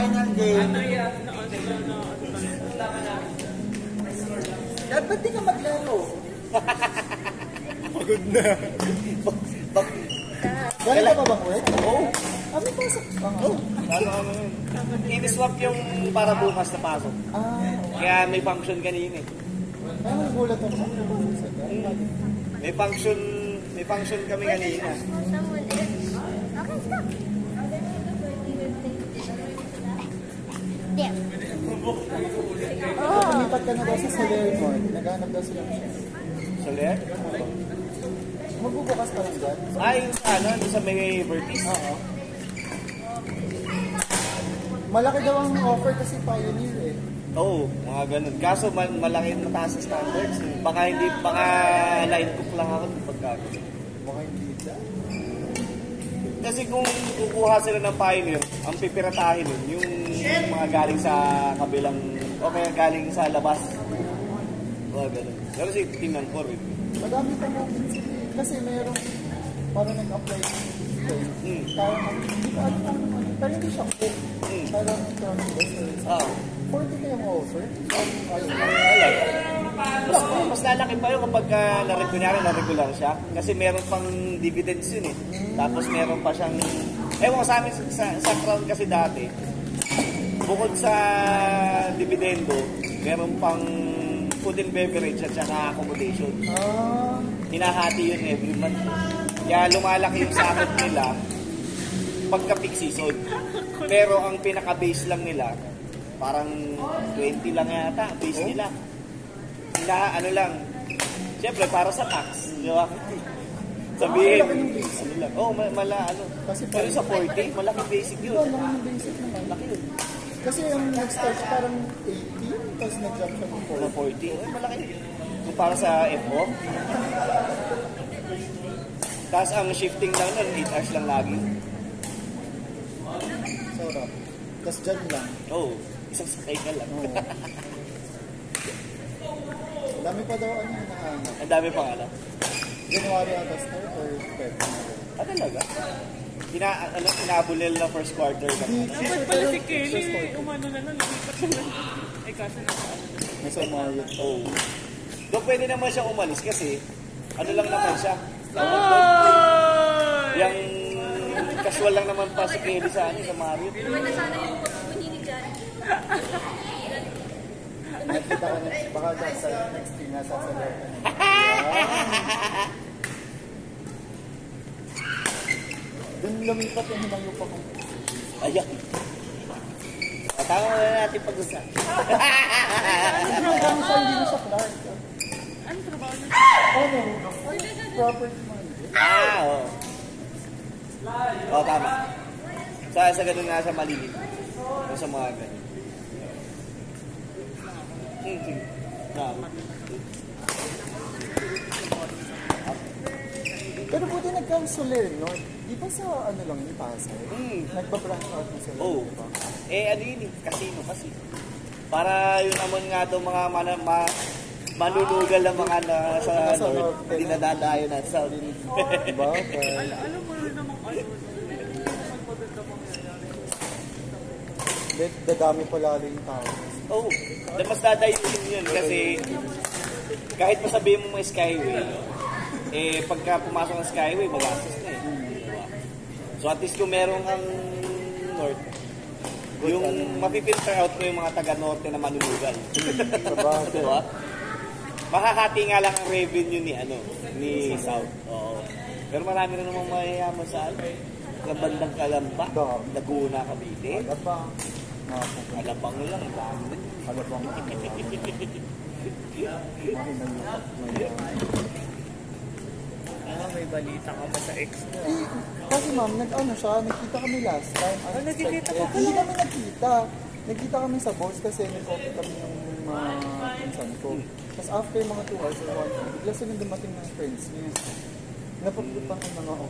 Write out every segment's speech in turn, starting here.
final game. Dapat di ka maglaro. Pagod na. Galing ka pa bang work? Oo. May pasok. Oo. Ano yun? I-swap yung para bukas na pasok. Kaya may function kanina eh. Ay, nagulat ako. May function kami kanina. Lumipat ka na daw sa Soler Mall. Naghanap daw sila siya. Soler? Magbubukas pa lang dyan? Ay, sa may Vertis? Oo. Malaki daw ang offer kasi Pioneer eh. Oo, mga ganun. Kaso malaki mataas sa standards. Baka line cook lang ako ng pagkakit. Baka hindi dyan. Kasi kung kukuha sila ng Pioneer, ang pipiratahin nun, yung mga galing sa kabilang, o kaya galing sa labas. Mga ganun. Pero si tingnan ko rin. Madami pa mo. Kasi mayroong parang nag-apply dito. Pero hindi siya cook. Parang Ah. 40 kayong offer? Mas lalaki pa yun kapag na-regular siya. Kasi meron pang dividends yun eh. Tapos meron pa siyang... Ewan ko sa amin, sa Crown kasi dati, bukod sa dividendo, meron pang food and beverage at saka accommodation. Hinahati yun every month. Kaya lumalaki yung sakot nila pagka-peak season. Pero ang pinaka-base lang nila, parang 20 lang yata, base nila. Ano lang, siyempre para sa tax, di ba? Sabihin, ano lang, pero sa 40, malaki basic yun. Malaki basic naman. Malaki yun. Kasi yung nag-start parang 18, tapos nag-jump siya ng 40. Malaki yun. Kung para sa FO. Tapos ang shifting lang nun, 8 hours lang lagi. Sarap. Tapos dyan lang. Oo. Isang sakay ka lang. Dami pa daw hinahanap. Ang dami pang alam. January ata start or February? Talaga? Inaabol nila ng first quarter. Dapat pala si Kelly, umano na lang, lumipat na lang. Ay, kaso na Nasa Mario. Oo. Doon pwede naman siya umalis kasi ano lang naman siya. Yung casual lang naman pa si Kelly sa Mario. Naman na sana yung pagpuhinig dyan. Nakita ka na, baka sa next thing nasa sa loob. Doon lumipat yung himayo pa kong. Ayan. Tama na natin pag-usap. Hanggang sa hindi na siya Clark. ano trabaho niya? Property manager. Oo. Oo, tama. Sa ganun nga siya malilip. Sa mga ganun. Pero buti nagka-Soler, no? Di ba sa ano lang yung Pasay? Nagpa-branch out na sila. Oo. Ano yun eh, casino kasi. Para yun naman nga itong mga manulugal ng mga nasa North, hindi nadadayo na sa South. Diba? Alam mo rin namang ano, magpaganda pangyayari. Dadami pa lalo yung tao. Oo. Mas dadayuin yun kasi kahit masabihin mo may Skyway, pagka pumasok ng Skyway, magastos na eh. Diba? So at least kung meron kang North, yung mapipilter out mo yung mga taga-Norte na manulugal. Diba? Makakati nga lang ang revenue ni South. Oo. Pero marami na namang mayayaman sa bandang Kalamba, Laguna, Cavite. Alabang lang, dami. Alabang. May balita ka ba sa ex mo? Kasi ma'am, nagkita kami last time. Nagkikita ka pala? Hindi kami nagkita. Nagkita kami sa boss kasi nag-coffee kami ng mga pinsan ko. Tapos after mga 2 hours or 1 hour, bigla sila dumating ng friends niya. Napaputan ko mga ako.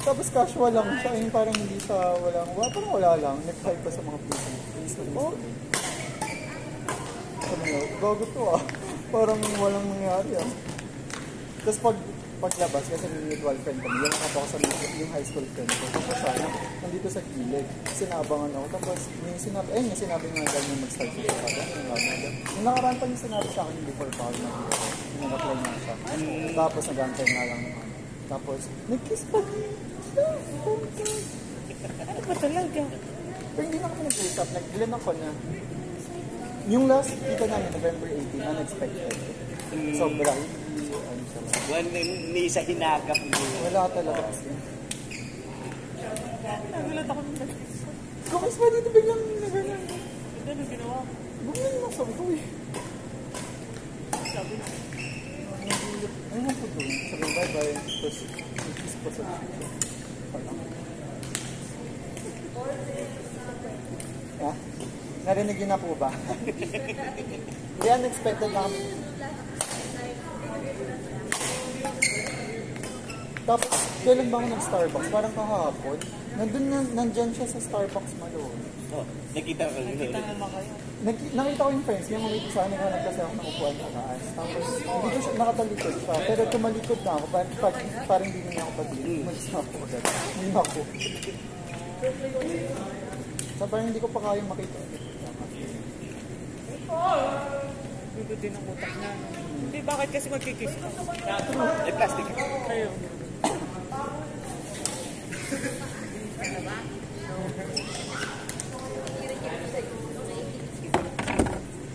Tapos casual lang siya, yung parang hindi siya parang wala lang. Nag-hype pa sa mga please. Sabi nga, gago to ah. Parang walang nangyari ah. Tapos pag paglabas kasi may mutual friend kami. Yung nakapa ko sa yung high school friend ko. Tapos sana, nandito sa gilid. Sinabangan ako. Tapos may sinabi, ayun nga sinabi nga ganyan mag-start siya sa kanya. Yung nakaraan pa yung sinabi sa akin before pa ako nag-apply na siya. Tapos nag-antay nga lang naman. Tapos, nag-kiss pa din. Ano ba talaga? Pero hindi na kami nag-usap. Nag-ilan ako na. Yung last kita namin, November 18, unexpected. Sobra. Ano siya lang. Ni sa hinagap mo. Wala talaga kasi. Nagulat ako nung Kumis pa dito biglang nagano. ano ginawa ko? Bumili lang sabi ko eh. Sabi na. Ano ko doon? Sabi bye-bye. Tapos, nag-kiss pa sa parang. Ha? Narinig yun na po ba? Hindi unexpected na kami. Tapos, kailan ba ako nag-Starbucks? Parang kahapon. Nandyan siya sa Starbucks Malone. Oh, nakita ko yun. Nakita ko yung friends niya, ulit sa amin, hanap kasi ako ng upuan sa taas. Tapos, hindi ko siya nakatalikod siya. Pero tumalikod na ako, parang hindi niya ako pagli. Umalis na ako agad. Hindi na ako. So, parang hindi ko pa kayang makita. Dito din ang utak niya. Hindi, bakit kasi magkikiss ka? Eh, plastic. Ayun.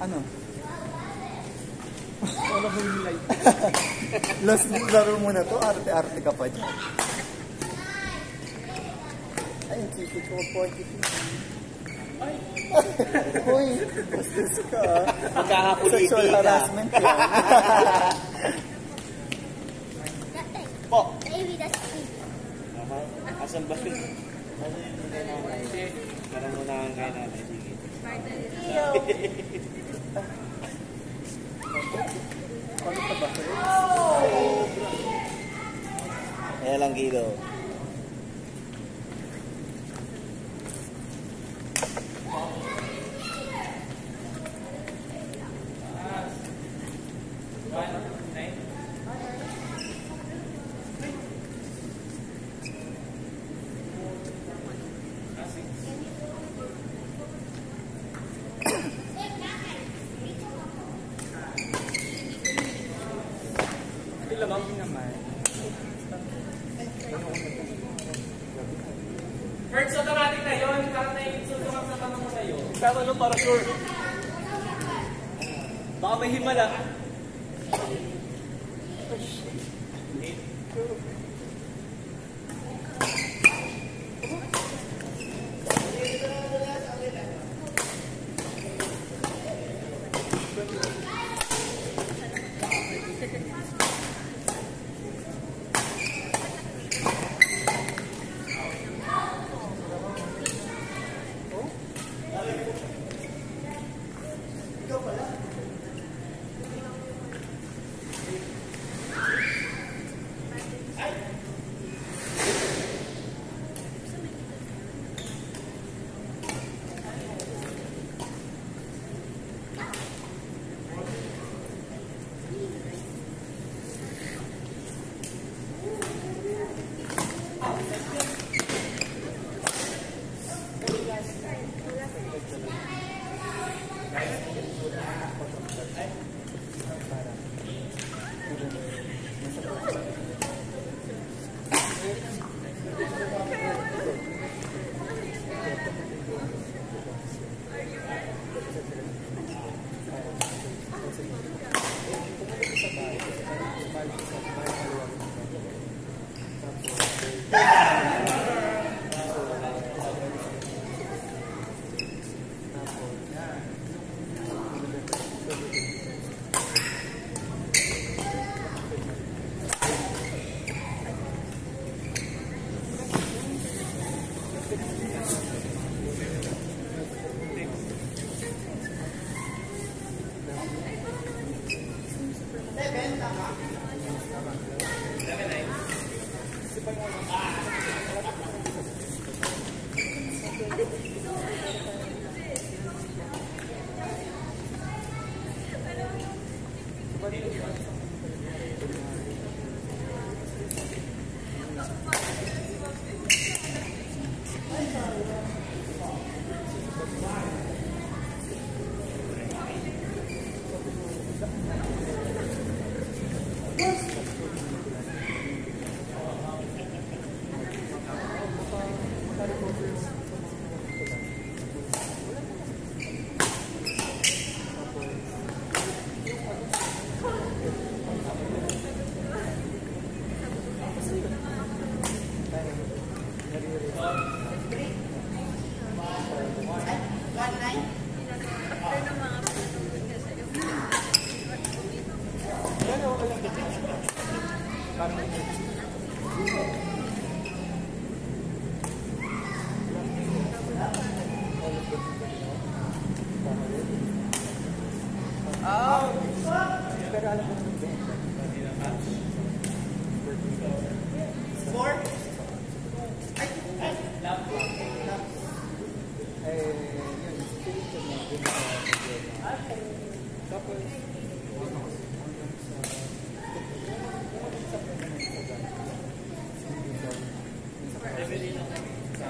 Ano? Wala mo yung light. Last laro mo na to, arte-arte ka pa dyan. Ay, yung ticket ko, 42. Ay! Uy, bastos ka ah. Magkakakuliti Sexual ka. harassment yan. Po. Baby, that's me. Asan ba yun? Parang muna ang kay nanay. Sige. Bakit ka ba? Kaya lang kilo. First, automatic na yun. Para na yung susunod sa tanong mo sa'yo. Pero ano para sure? Baka may himala. Dun sa tapos, hanggang sa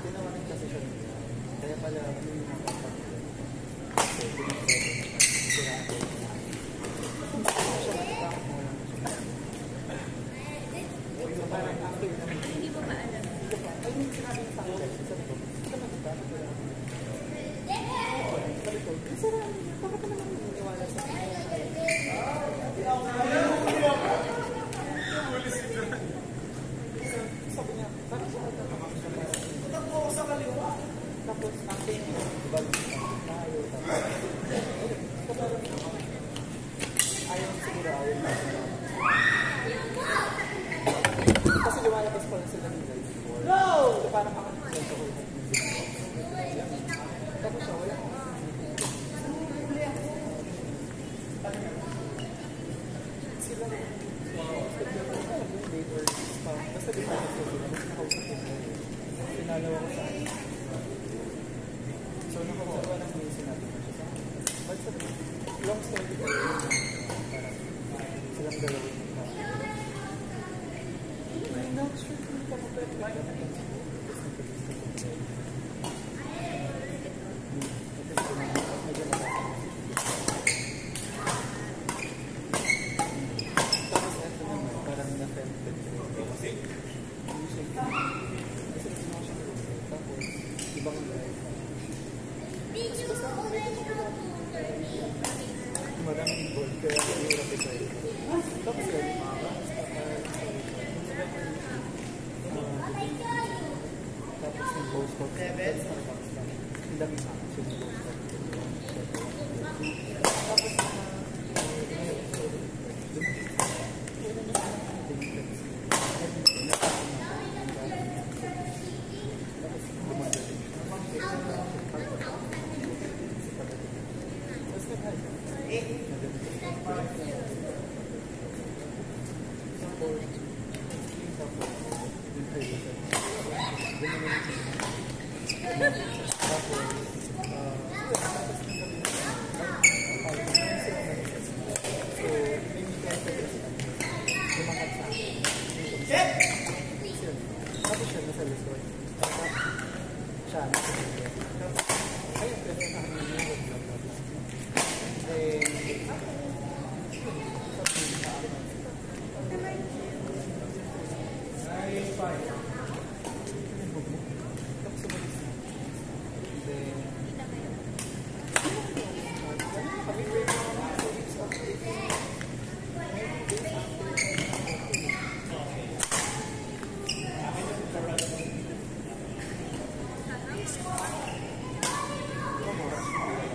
tinawanan kasi siya nila. Kaya pala, ano yung nakapagpapagod. Kasi, sira ako. Siya natatakot mo lang siya. So, parang after naman. Hindi mo ba alam? Hindi ko pa. Ay, yung sinabi sa akin, sabi ko, hindi ka natatakot ko lang. Sabi ko, sira, bakit ka naman naniwala sa akin? Sabi niya, parang siya natatakot siya. Tapos, after niya, balik tayo. Tapos, ayaw siguro, ayaw na. Kasi lumalabas pa lang sila ng live before. So, parang ako nag-send ako yung music. Tapos siya, wala ko. Sila rin. Basta di ba ito sila, mas nakausap ko sila. Pinalawa ko sa akin. So, nakausap ko lang yung sinabi ko siya sa akin. But sa long story ko, parang silang dalawa yung I'm not sure kung kapapit ba yung tapos ito naman, parang na-tempted ko. Kasi, hindi siya kasi sino siya tapos, ibang life. Basta maraming involved, kaya hirap ito. Tapos yun, tapos yung post ko Starbucks lang. Ang dami sa akin yung post ko. Tapos tapos siya nasa Luzon. Tapos siya nasa Luzon. Tapos, ayun, kasi na kami yung blah blah blah. Then, tapos sumalis na. Then, kami wait na mga 2 weeks after.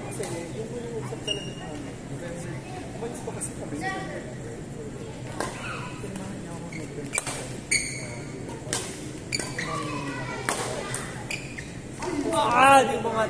Kasi yung usap talaga namin. Umalis pa kasi kami. Tinamahan niya ako mag-ganito. Yung mga...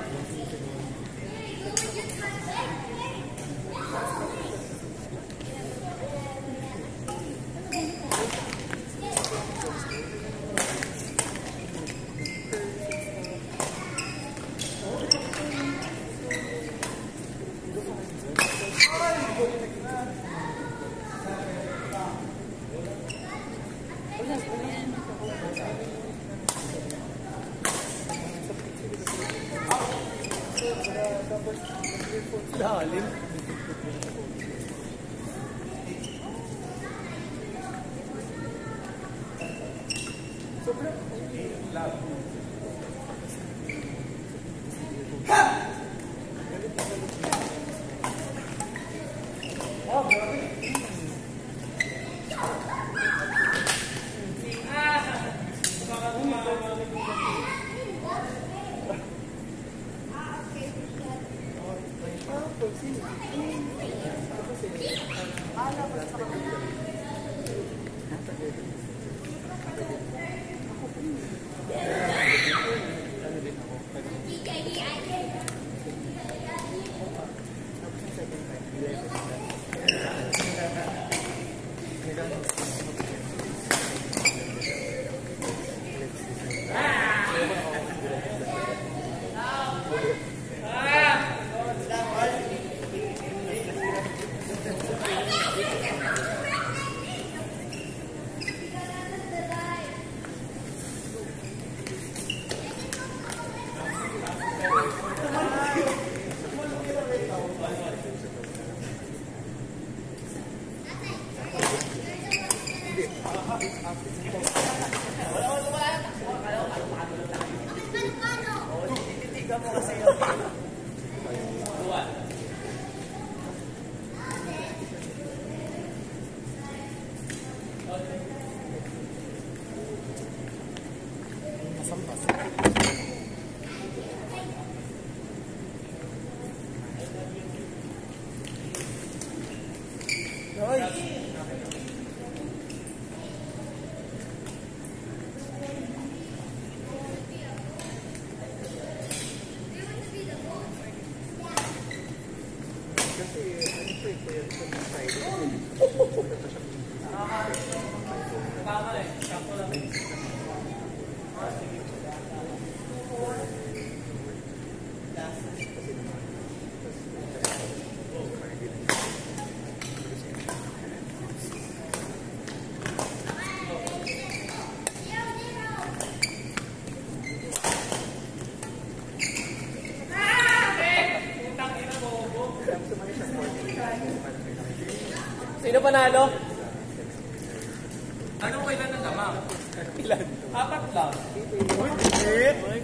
Lalim. Sobrang lalim. mo kasi yun. Masampas. Kasi ano po ito yung side. Tama eh. Sakto lang. Sino panalo? Anong kailan ng dama? Ilan? 4 lang. Uy,